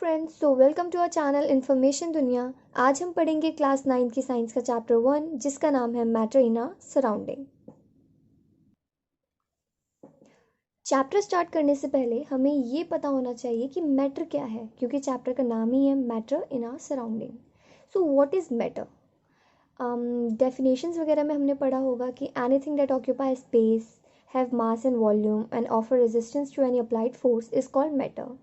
Friends, so welcome to our channel information दुनिया। आज हम पढ़ेंगे क्लास 9 की साइंस का चैप्टर 1 जिसका नाम है matter in our surrounding. Chapter start करने से पहले हमें ये पता होना चाहिए कि मैटर क्या है, क्योंकि चैप्टर का नाम ही है matter in our surrounding. So what is matter? Definitions वगैरह में हमने पढ़ा होगा कि anything that occupy space, have mass and volume and offer resistance to any applied force is called matter.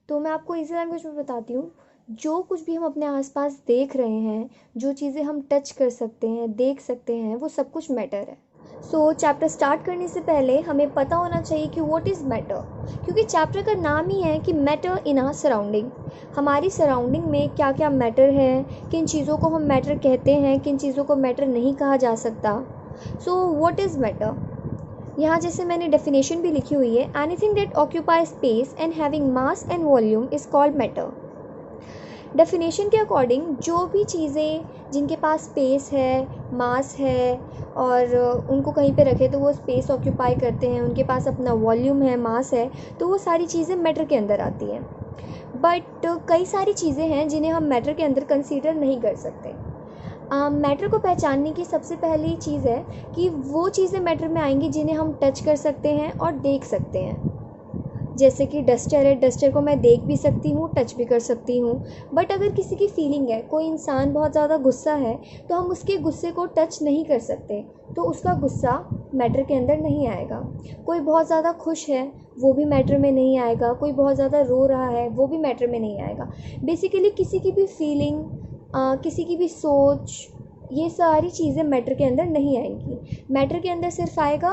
तो मैं आपको इजी लैंग्वेज में बताती हूँ। जो कुछ भी हम अपने आसपास देख रहे हैं, जो चीज़ें हम टच कर सकते हैं, देख सकते हैं, वो सब कुछ मैटर है। सो चैप्टर स्टार्ट करने से पहले हमें पता होना चाहिए कि व्हाट इज़ मैटर, क्योंकि चैप्टर का नाम ही है कि मैटर इन आवर सराउंडिंग। हमारी सराउंडिंग में क्या क्या मैटर है, किन चीज़ों को हम मैटर कहते हैं, किन चीज़ों को मैटर नहीं कहा जा सकता। सो व्हाट इज़ मैटर? यहाँ जैसे मैंने डेफिनेशन भी लिखी हुई है, anything that occupy space and having mass and volume is called matter. Definition के अकॉर्डिंग जो भी चीज़ें जिनके पास स्पेस है, मास है और उनको कहीं पे रखे तो वो स्पेस ऑक्यूपाई करते हैं, उनके पास अपना वॉल्यूम है, मास है, तो वो सारी चीज़ें मैटर के अंदर आती हैं। बट कई सारी चीज़ें हैं जिन्हें हम मैटर के अंदर कंसीडर नहीं कर सकते। मैटर को पहचानने की सबसे पहली चीज़ है कि वो चीज़ें मैटर में आएंगी जिन्हें हम टच कर सकते हैं और देख सकते हैं। जैसे कि डस्टर है, डस्टर को मैं देख भी सकती हूँ, टच भी कर सकती हूँ। बट अगर किसी की फीलिंग है, कोई इंसान बहुत ज़्यादा गुस्सा है, तो हम उसके गुस्से को टच नहीं कर सकते, तो उसका गुस्सा मैटर के अंदर नहीं आएगा। कोई बहुत ज़्यादा खुश है, वो भी मैटर में नहीं आएगा। कोई बहुत ज़्यादा रो रहा है, वो भी मैटर में नहीं आएगा। बेसिकली किसी की भी फीलिंग, किसी की भी सोच, ये सारी चीज़ें मैटर के अंदर नहीं आएंगी। मैटर के अंदर सिर्फ आएगा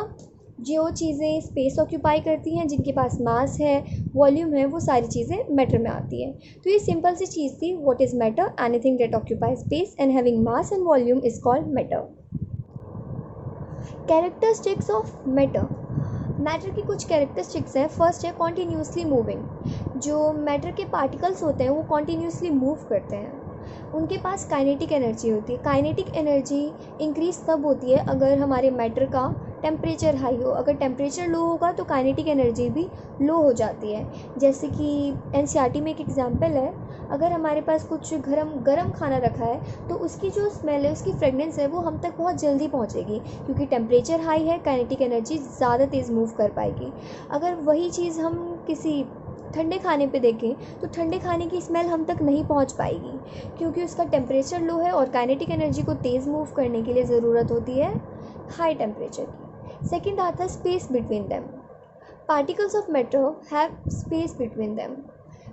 जो चीज़ें स्पेस ऑक्यूपाई करती हैं, जिनके पास मास है, वॉल्यूम है, वो सारी चीज़ें मैटर में आती है। तो ये सिंपल सी चीज़ थी, what is matter? Anything that occupy space and having mass and volume is called matter. Characteristics of matter. Matter की कुछ कैरेक्टरिस्टिक्स हैं। फर्स्ट है कॉन्टीन्यूसली मूविंग। जो मैटर के पार्टिकल्स होते हैं वो कॉन्टीन्यूसली मूव करते हैं। उनके पास काइनेटिक एनर्जी होती है। काइनेटिक एनर्जी इंक्रीज तब होती है अगर हमारे मैटर का टेम्परेचर हाई हो। अगर टेम्परेचर लो होगा तो काइनेटिक एनर्जी भी लो हो जाती है। जैसे कि एनसीईआरटी में एक एग्जांपल है, अगर हमारे पास कुछ गरम खाना रखा है तो उसकी जो स्मेल है, उसकी फ्रेगनेंस है, वो हम तक बहुत जल्दी पहुंचेगी, क्योंकि टेम्परेचर हाई है, काइनेटिक एनर्जी ज़्यादा तेज़ मूव कर पाएगी। अगर वही चीज़ हम किसी ठंडे खाने पे देखें तो ठंडे खाने की स्मेल हम तक नहीं पहुंच पाएगी, क्योंकि उसका टेम्परेचर लो है और काइनेटिक एनर्जी को तेज़ मूव करने के लिए ज़रूरत होती है हाई टेम्परेचर की। सेकेंड आता है space between them. Particles of matter have space between them.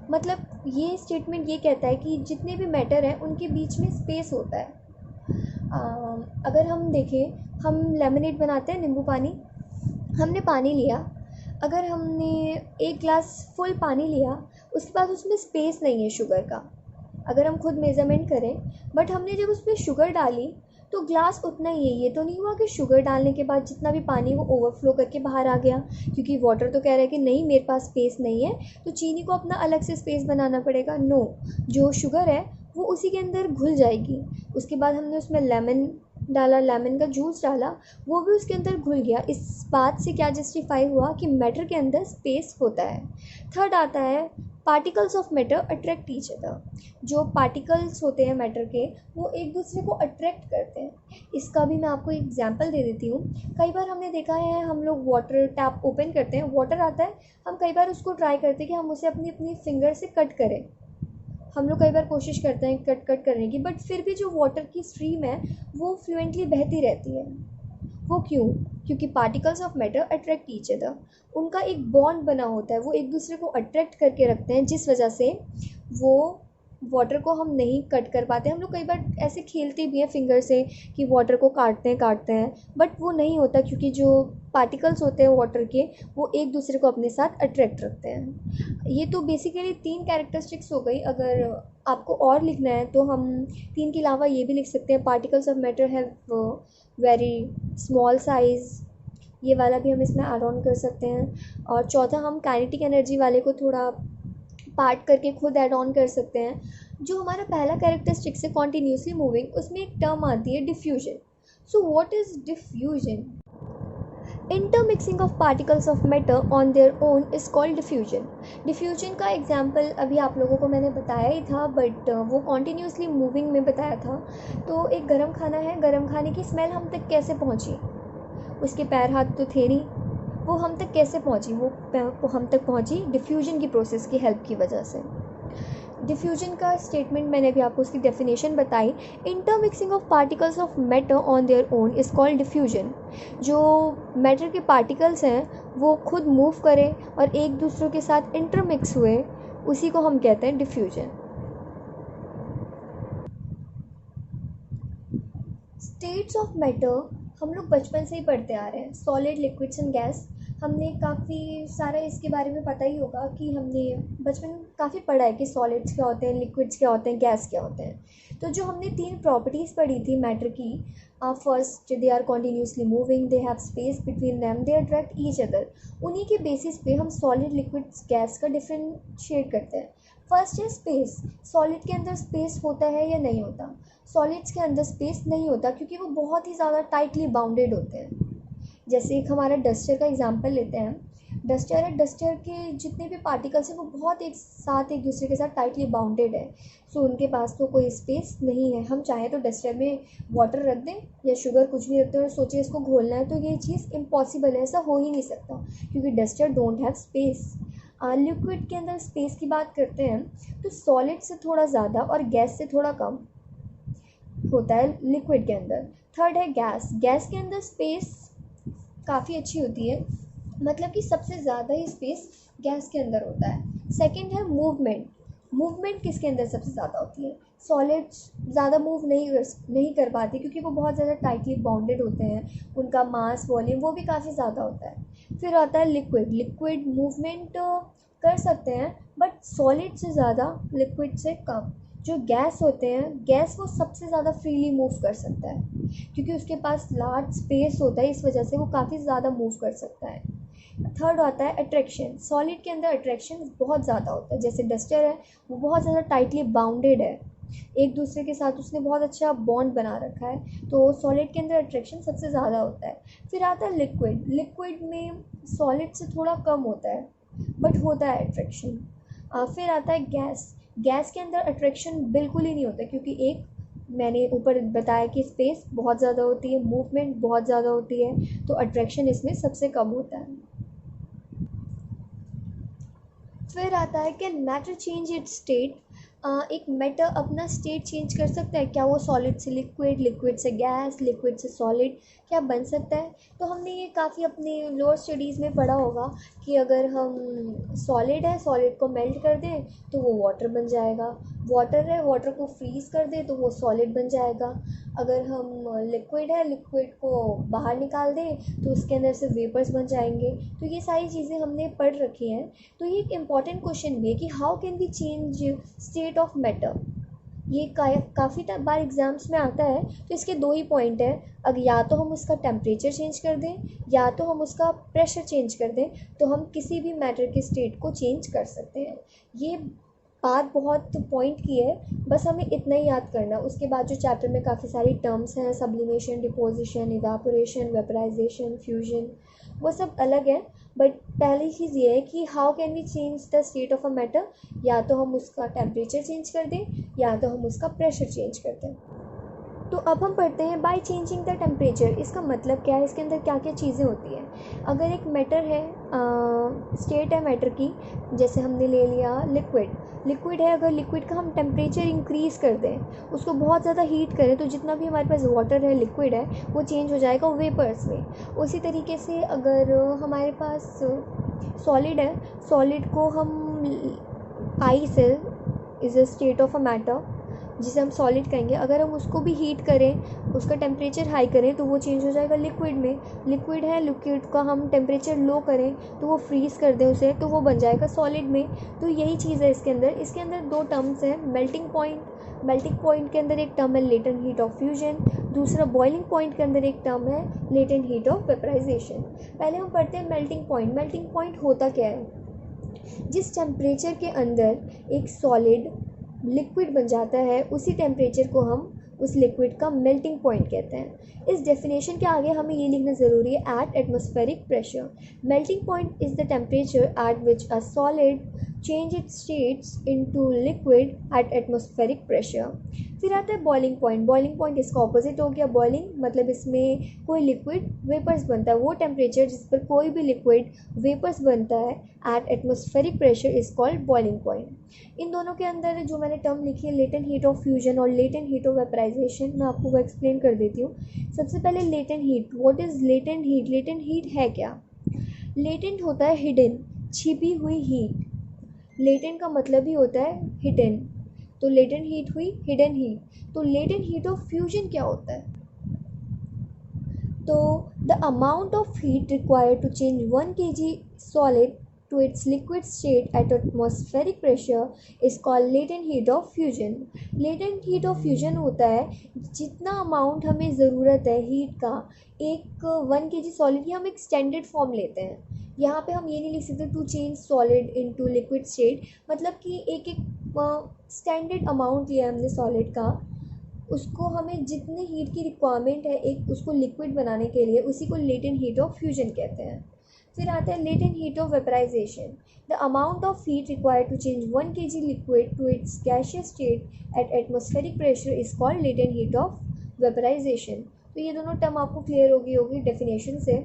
मतलब ये स्टेटमेंट ये कहता है कि जितने भी मैटर हैं उनके बीच में स्पेस होता है। अगर हम देखें, हम लेमनेड बनाते हैं, नींबू पानी, हमने पानी लिया, अगर हमने एक ग्लास फुल पानी लिया, उसके बाद उसमें स्पेस नहीं है शुगर का, अगर हम खुद मेज़रमेंट करें, बट हमने जब उसमें शुगर डाली तो ग्लास उतना ही है। ये तो नहीं हुआ कि शुगर डालने के बाद जितना भी पानी वो ओवरफ्लो करके बाहर आ गया, क्योंकि वाटर तो कह रहा है कि नहीं मेरे पास स्पेस नहीं है, तो चीनी को अपना अलग से स्पेस बनाना पड़ेगा। नो, जो शुगर है वो उसी के अंदर घुल जाएगी। उसके बाद हमने उसमें लेमन डाला, लेमन का जूस डाला, वो भी उसके अंदर घुल गया। इस बात से क्या जस्टिफाई हुआ कि मैटर के अंदर स्पेस होता है। थर्ड आता है particles of matter attract each other. जो पार्टिकल्स होते हैं मैटर के, वो एक दूसरे को अट्रैक्ट करते हैं। इसका भी मैं आपको एग्जांपल दे देती हूँ। कई बार हमने देखा है, हम लोग वाटर टैप ओपन करते हैं, वाटर आता है, हम कई बार उसको ट्राई करते हैं कि हम उसे अपनी अपनी फिंगर से कट करें। हम लोग कई बार कोशिश करते हैं कट करने की, बट फिर भी जो वाटर की स्ट्रीम है वो फ्लुएंटली बहती रहती है। वो क्यों? क्योंकि particles of matter attract each other. उनका एक बॉन्ड बना होता है, वो एक दूसरे को अट्रैक्ट करके रखते हैं, जिस वजह से वो वाटर को हम नहीं कट कर पाते। हम लोग कई बार ऐसे खेलते भी हैं फिंगर से कि वाटर को काटते हैं, बट वो नहीं होता, क्योंकि जो पार्टिकल्स होते हैं वाटर के, वो एक दूसरे को अपने साथ अट्रैक्ट रखते हैं। ये तो बेसिकली 3 कैरेक्टरिस्टिक्स हो गई। अगर आपको और लिखना है तो हम 3 के अलावा ये भी लिख सकते हैं, particles of matter have very small size, ये वाला भी हम इसमें ऐड ऑन कर सकते हैं। और चौथा, हम काइनेटिक एनर्जी वाले को थोड़ा पार्ट करके खुद ऐड ऑन कर सकते हैं। जो हमारा पहला कैरेक्टरिस्टिक्स है कॉन्टीन्यूसली मूविंग, उसमें एक टर्म आती है diffusion. So what is diffusion? Intermixing of particles of matter on their own is called diffusion. Diffusion का एग्जाम्पल अभी आप लोगों को मैंने बताया ही था, बट वो कॉन्टीन्यूसली मूविंग में बताया था। तो एक गर्म खाना है, गर्म खाने की स्मेल हम तक कैसे पहुंची? उसके पैर हाथ तो थे नहीं, वो हम तक कैसे पहुंची? वो हम तक पहुंची डिफ्यूजन की प्रोसेस की हेल्प की वजह से। डिफ्यूजन का स्टेटमेंट मैंने अभी आपको उसकी डेफिनेशन बताई। Intermixing of particles of matter on their own is called diffusion. जो मैटर के पार्टिकल्स हैं वो खुद मूव करें और एक दूसरे के साथ इंटरमिक्स हुए, उसी को हम कहते हैं डिफ्यूजन। स्टेट्स ऑफ मैटर हम लोग बचपन से ही पढ़ते आ रहे हैं, सॉलिड, लिक्विड्स एंड गैस। हमने काफ़ी सारा इसके बारे में पता ही होगा कि हमने बचपन में काफ़ी पढ़ा है कि सॉलिड्स क्या होते हैं, लिक्विड्स क्या होते हैं, गैस क्या होते हैं। तो जो हमने 3 प्रॉपर्टीज़ पढ़ी थी मैटर की, first they are continuously moving, they have space between them, they attract each other. उन्हीं के बेसिस पे हम सॉलिड, लिक्विड्स, गैस का डिफ्रेंशिएट करते हैं। फर्स्ट है स्पेस। सॉलिड के अंदर स्पेस होता है या नहीं होता? सॉलिड्स के अंदर स्पेस नहीं होता क्योंकि वो बहुत ही ज़्यादा टाइटली बाउंडेड होते हैं। जैसे एक हमारा डस्टर का एग्जांपल लेते हैं। डस्टर है, डस्टर के जितने भी पार्टिकल्स हैं वो बहुत एक साथ एक दूसरे के साथ टाइटली बाउंडेड है। सो उनके पास तो कोई स्पेस नहीं है। हम चाहें तो डस्टर में वाटर रख दें या शुगर, कुछ भी रखते हैं और सोचिए इसको घोलना है, तो ये चीज़ इम्पॉसिबल है, ऐसा हो ही नहीं सकता क्योंकि duster don't have space. Liquid के अंदर स्पेस की बात करते हैं तो सॉलिड से थोड़ा ज़्यादा और गैस से थोड़ा कम होता है लिक्विड के अंदर। थर्ड है गैस। गैस के अंदर स्पेस काफ़ी अच्छी होती है, मतलब कि सबसे ज़्यादा ही स्पेस गैस के अंदर होता है। सेकंड है मूवमेंट। मूवमेंट किसके अंदर सबसे ज़्यादा होती है? सॉलिड्स ज़्यादा मूव नहीं कर पाती क्योंकि वो बहुत ज़्यादा टाइटली बाउंडेड होते हैं, उनका मास, वॉल्यूम वो भी काफ़ी ज़्यादा होता है। फिर आता है लिक्विड। लिक्विड मूवमेंट कर सकते हैं बट सॉलिड से ज़्यादा, लिक्विड से कम। जो गैस होते हैं, गैस वो सबसे ज़्यादा फ्रीली मूव कर सकता है क्योंकि उसके पास लार्ज स्पेस होता है, इस वजह से वो काफ़ी ज़्यादा मूव कर सकता है। थर्ड आता है अट्रैक्शन। सॉलिड के अंदर अट्रैक्शन बहुत ज़्यादा होता है। जैसे डस्टर है, वो बहुत ज़्यादा टाइटली बाउंडेड है, एक दूसरे के साथ उसने बहुत अच्छा बॉन्ड बना रखा है, तो सॉलिड के अंदर अट्रैक्शन सबसे ज़्यादा होता है। फिर आता है लिक्विड। लिक्विड में सॉलिड से थोड़ा कम होता है बट होता है अट्रैक्शन। फिर आता है गैस। गैस के अंदर अट्रैक्शन बिल्कुल ही नहीं होता क्योंकि एक मैंने ऊपर बताया कि स्पेस बहुत ज़्यादा होती है, मूवमेंट बहुत ज़्यादा होती है, तो अट्रैक्शन इसमें सबसे कम होता है। फिर आता है can matter change it's state. एक मैटर अपना स्टेट चेंज कर सकता है क्या? वो सॉलिड से लिक्विड, लिक्विड से गैस, लिक्विड से सॉलिड क्या बन सकता है? तो हमने ये काफ़ी अपने लोअर स्टडीज़ में पढ़ा होगा कि अगर हम सॉलिड है, सॉलिड को मेल्ट कर दें तो वो वाटर बन जाएगा। वाटर है, वाटर को फ्रीज़ कर दें तो वो सॉलिड बन जाएगा। अगर हम लिक्विड है, लिक्विड को बाहर निकाल दें तो उसके अंदर से वेपर्स बन जाएंगे। तो ये सारी चीज़ें हमने पढ़ रखी हैं। तो ये एक इम्पॉर्टेंट क्वेश्चन भी है कि how can we change state of matter. ये काफ़ी बार एग्जाम्स में आता है। तो इसके 2 ही पॉइंट है, अगर या तो हम उसका टेम्परेचर चेंज कर दें या तो हम उसका प्रेशर चेंज कर दें, तो हम किसी भी मैटर के स्टेट को चेंज कर सकते हैं। ये बात बहुत पॉइंट की है, बस हमें इतना ही याद करना। उसके बाद जो चैप्टर में काफ़ी सारी टर्म्स हैं, sublimation, deposition, evaporation, vaporisation, fusion, वो सब अलग है। बट पहली चीज़ ये है कि how can we change the state of a matter. या तो हम उसका टेम्परेचर चेंज कर दें या तो हम उसका प्रेशर चेंज कर दें। तो अब हम पढ़ते हैं बाय चेंजिंग द टेम्परेचर। इसका मतलब क्या है, इसके अंदर क्या क्या चीज़ें होती हैं। अगर एक मैटर है, स्टेट है मैटर की, जैसे हमने ले लिया लिक्विड। लिक्विड है, अगर लिक्विड का हम टेम्परेचर इंक्रीज़ कर दें, उसको बहुत ज़्यादा हीट करें, तो जितना भी हमारे पास वाटर है, लिक्विड है, वो चेंज हो जाएगा वेपर्स में। उसी तरीके से अगर हमारे पास सॉलिड है, सॉलिड को हम आइस है, is a state of a matter जिसे हम सॉलिड कहेंगे, अगर हम उसको भी हीट करें, उसका टेम्परेचर हाई करें, तो वो चेंज हो जाएगा लिक्विड में। लिक्विड है, लिक्विड का हम टेम्परेचर लो करें तो वो फ्रीज़ कर दें उसे, तो वो बन जाएगा सॉलिड में। तो यही चीज़ है इसके अंदर। इसके अंदर 2 टर्म्स हैं, मेल्टिंग पॉइंट। मेल्टिंग पॉइंट के अंदर एक टर्म है लेटेंट हीट ऑफ फ्यूजन, दूसरा बॉइलिंग पॉइंट के अंदर एक टर्म है लेटेंट हीट ऑफ वेपराइजेशन। पहले हम पढ़ते हैं मेल्टिंग पॉइंट। मेल्टिंग पॉइंट होता क्या है? जिस टेम्परेचर के अंदर एक सॉलिड लिक्विड बन जाता है, उसी टेम्परेचर को हम उस लिक्विड का मेल्टिंग पॉइंट कहते हैं। इस डेफिनेशन के आगे हमें ये लिखना ज़रूरी है, at atmospheric pressure. Melting point is the temperature at which a solid change it's states into liquid at atmospheric pressure. फिर आता है बॉइलिंग पॉइंट। बॉइलिंग पॉइंट इसका ऑपोजिट हो गया। बॉइलिंग मतलब इसमें कोई लिक्विड वेपर्स बनता है, वो टेम्परेचर जिस पर कोई भी लिक्विड वेपर्स बनता है at atmospheric pressure is called boiling point. इन दोनों के अंदर जो मैंने टर्म लिखी है, लेटेंट हीट ऑफ फ्यूजन और लेटेंट हीट ऑफ वेपराइजेशन, मैं आपको वो एक्सप्लेन कर देती हूँ। सबसे पहले latent heat. What is latent heat? Latent heat है क्या? लेटेंट होता है हिडन, छिपी हुई हीट। लेटेंट का मतलब ही होता है हिडन, तो लेटेंट हीट हुई हिडन हीट। तो लेटेंट हीट ऑफ फ्यूजन क्या होता है? तो the amount of heat required to change 1 kg solid to its liquid state at atmospheric pressure is called latent heat of fusion. latent heat of fusion होता है जितना amount हमें ज़रूरत है हीट का एक 1 kg सॉलिड की, हम एक स्टैंडर्ड फॉर्म लेते हैं। यहाँ पे हम ये नहीं लिख सकते to change solid into liquid state, मतलब कि एक स्टैंडर्ड अमाउंट लिया हमने सॉलिड का, उसको हमें जितनी हीट की रिक्वायरमेंट है एक उसको लिक्विड बनाने के लिए, उसी को लेटेंट हीट ऑफ फ्यूजन कहते हैं। फिर आता है latent heat of vaporisation. The amount of heat required to change 1 kg liquid to its gaseous state at atmospheric pressure is called latent heat of vaporisation. तो ये दोनों टर्म आपको clear होगी डेफिनेशन से।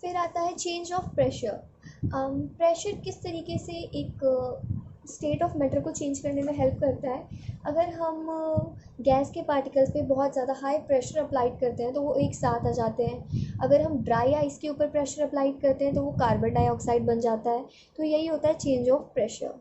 फिर आता है चेंज ऑफ प्रेशर। प्रेशर किस तरीके से एक स्टेट ऑफ मैटर को चेंज करने में हेल्प करता है। अगर हम गैस के पार्टिकल्स पे बहुत ज़्यादा हाई प्रेशर अप्लाइड करते हैं तो वो एक साथ आ जाते हैं। अगर हम ड्राई आइस के ऊपर प्रेशर अप्लाइड करते हैं तो वो कार्बन डाइऑक्साइड बन जाता है। तो यही होता है change of pressure.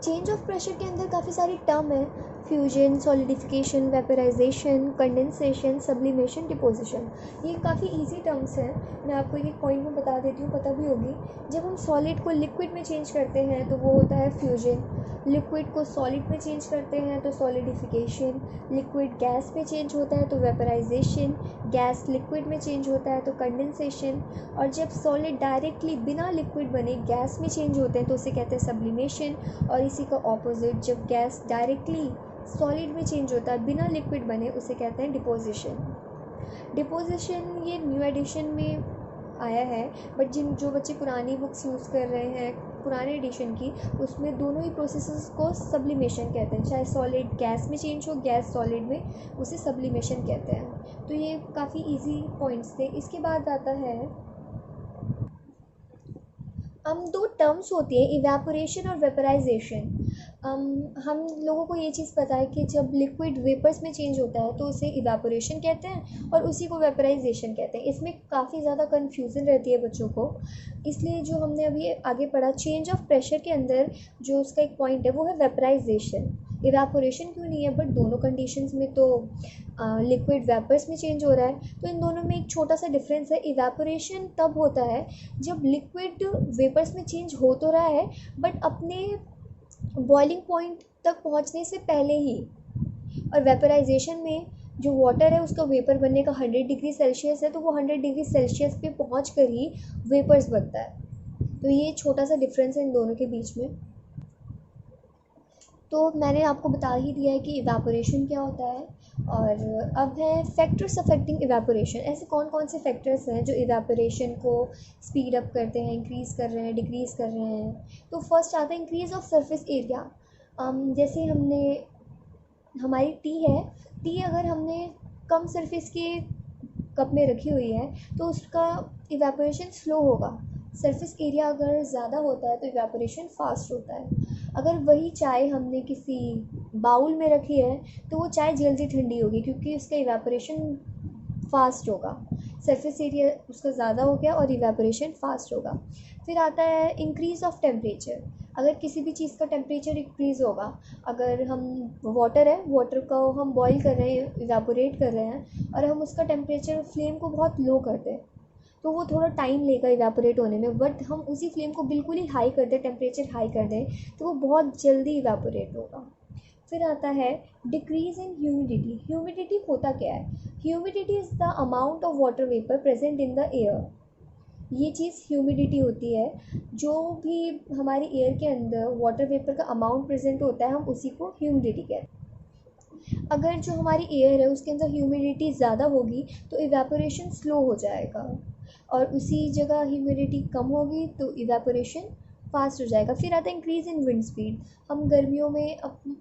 Change of pressure के अंदर काफ़ी सारी टर्म है, fusion, solidification, vaporisation, condensation, sublimation, deposition. ये काफ़ी इजी टर्म्स हैं, मैं आपको एक पॉइंट में बता देती हूँ, पता भी होगी। जब हम सॉलिड को लिक्विड में चेंज करते हैं तो वो होता है फ्यूजन, लिक्विड को सॉलिड में चेंज करते हैं तो सॉलिडिफिकेशन, लिक्विड गैस में चेंज होता है तो वेपराइजेशन, गैस लिक्विड में चेंज होता है तो कंडेंसेशन, और जब सॉलिड डायरेक्टली बिना लिक्विड बने गैस में चेंज होते हैं तो उसे कहते हैं सब्लिमेशन। और इसी का ऑपोजिट, जब गैस डायरेक्टली सॉलिड में चेंज होता है बिना लिक्विड बने, उसे कहते हैं डिपोजिशन। डिपोजिशन ये न्यू एडिशन में आया है, बट जो बच्चे पुरानी बुक्स यूज़ कर रहे हैं पुराने एडिशन की, उसमें दोनों ही प्रोसेसेस को सब्लिमेशन कहते हैं। चाहे सॉलिड गैस में चेंज हो, गैस सॉलिड में, उसे सब्लिमेशन कहते हैं। तो ये काफ़ी इजी पॉइंट्स थे। इसके बाद आता है दो टर्म्स होती है, इवेपोरेशन और वेपराइजेशन। हम लोगों को ये चीज़ पता है कि जब लिक्विड वेपर्स में चेंज होता है तो उसे इवेपोरेशन कहते हैं और उसी को वेपराइजेशन कहते हैं। इसमें काफ़ी ज़्यादा कन्फ्यूज़न रहती है बच्चों को, इसलिए जो हमने अभी आगे पढ़ा चेंज ऑफ प्रेशर के अंदर जो उसका एक पॉइंट है वो है वेपराइजेशन। इवेपोरेशन क्यों नहीं है, बट दोनों कंडीशंस में तो लिक्विड वेपर्स में चेंज हो रहा है। तो इन दोनों में एक छोटा सा डिफरेंस है। इवेपोरेशन तब होता है जब लिक्विड वेपर्स में चेंज हो तो रहा है बट अपने बॉइलिंग पॉइंट तक पहुंचने से पहले ही। और वेपराइजेशन में जो वाटर है उसका वेपर बनने का 100 डिग्री सेल्सियस है, तो वो 100 डिग्री सेल्सियस पे पहुंच कर ही वेपर्स बनता है। तो ये छोटा सा डिफरेंस है इन दोनों के बीच में। तो मैंने आपको बता ही दिया है कि इवेपोरेशन क्या होता है। और अब है फैक्टर्स अफेक्टिंग इवेपोरेशन। ऐसे कौन कौन से फैक्टर्स हैं जो इवेपोरेशन को स्पीड अप करते हैं, इंक्रीज़ कर रहे हैं, डिक्रीज़ कर रहे हैं। तो फर्स्ट आता है इंक्रीज़ ऑफ सरफेस एरिया। जैसे हमारी टी अगर हमने कम सरफेस के कप में रखी हुई है तो उसका इवेपोरेशन स्लो होगा। सरफेस एरिया अगर ज़्यादा होता है तो इवेपोरेशन फास्ट होता है। अगर वही चाय हमने किसी बाउल में रखी है तो वो चाय जल्दी ठंडी होगी क्योंकि उसका इवेपोरेशन फास्ट होगा। सरफेस एरिया उसका ज़्यादा हो गया और इवेपोरेशन फास्ट होगा। फिर आता है इंक्रीज़ ऑफ टेम्परेचर। अगर किसी भी चीज़ का टेम्परेचर इंक्रीज़ होगा, अगर हम वाटर को हम बॉईल कर रहे हैं, इवेपोरेट कर रहे हैं और हम उसका टेम्परेचर फ्लेम को बहुत लो कर दें तो वो थोड़ा टाइम लेगा इवेपोरेट होने में। बट हम उसी फ्लेम को बिल्कुल ही हाई कर दें, टेम्परेचर हाई कर दें, तो वो बहुत जल्दी इवेपोरेट होगा। फिर आता है डिक्रीज़ इन ह्यूमिडिटी। ह्यूमिडिटी होता क्या है? Humidity is the amount of water vapour present in the air. ये चीज़ ह्यूमिडिटी होती है, जो भी हमारे एयर के अंदर वाटर वेपर का अमाउंट प्रेजेंट होता है हम उसी को ह्यूमिडिटी कहते हैं। अगर जो हमारी एयर है उसके अंदर ह्यूमिडिटी ज़्यादा होगी तो इवेपोरेशन स्लो हो जाएगा, और उसी जगह ह्यूमिडिटी कम होगी तो इवेपोरेशन फास्ट हो जाएगा। फिर आता है इंक्रीज़ इन विंड स्पीड। हम गर्मियों में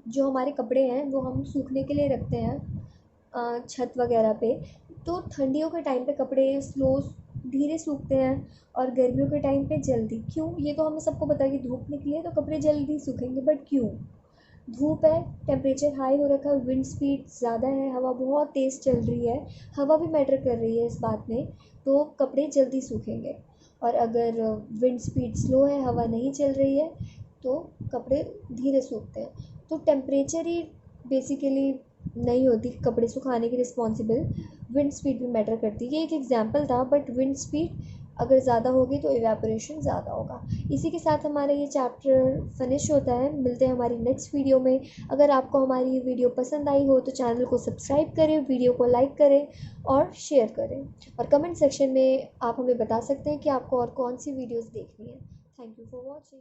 जो हमारे कपड़े हैं वो हम सूखने के लिए रखते हैं छत वगैरह पे, तो ठंडियों के टाइम पे कपड़े धीरे सूखते हैं और गर्मियों के टाइम पे जल्दी। क्यों? ये तो हमें सबको पता है कि धूप निकली है तो कपड़े जल्दी सूखेंगे, बट क्यों? धूप है, टेम्परेचर हाई हो रखा है, विंड स्पीड ज़्यादा है, हवा बहुत तेज़ चल रही है, हवा भी मैटर कर रही है इस बात में, तो कपड़े जल्दी सूखेंगे। और अगर विंड स्पीड स्लो है, हवा नहीं चल रही है, तो कपड़े धीरे सूखते हैं। तो टेम्परेचर ही बेसिकली नहीं होती कपड़े सुखाने की रिस्पॉन्सिबल, विंड स्पीड भी मैटर करती है। ये एक एग्जांपल था, बट विंड स्पीड अगर ज़्यादा होगी तो इवेपोरेशन ज़्यादा होगा। इसी के साथ हमारा ये चैप्टर फिनिश होता है। मिलते हैं हमारी नेक्स्ट वीडियो में। अगर आपको हमारी ये वीडियो पसंद आई हो तो चैनल को सब्सक्राइब करें, वीडियो को लाइक करें और शेयर करें, और कमेंट सेक्शन में आप हमें बता सकते हैं कि आपको और कौन सी वीडियोज़ देखनी है। Thank you for watching.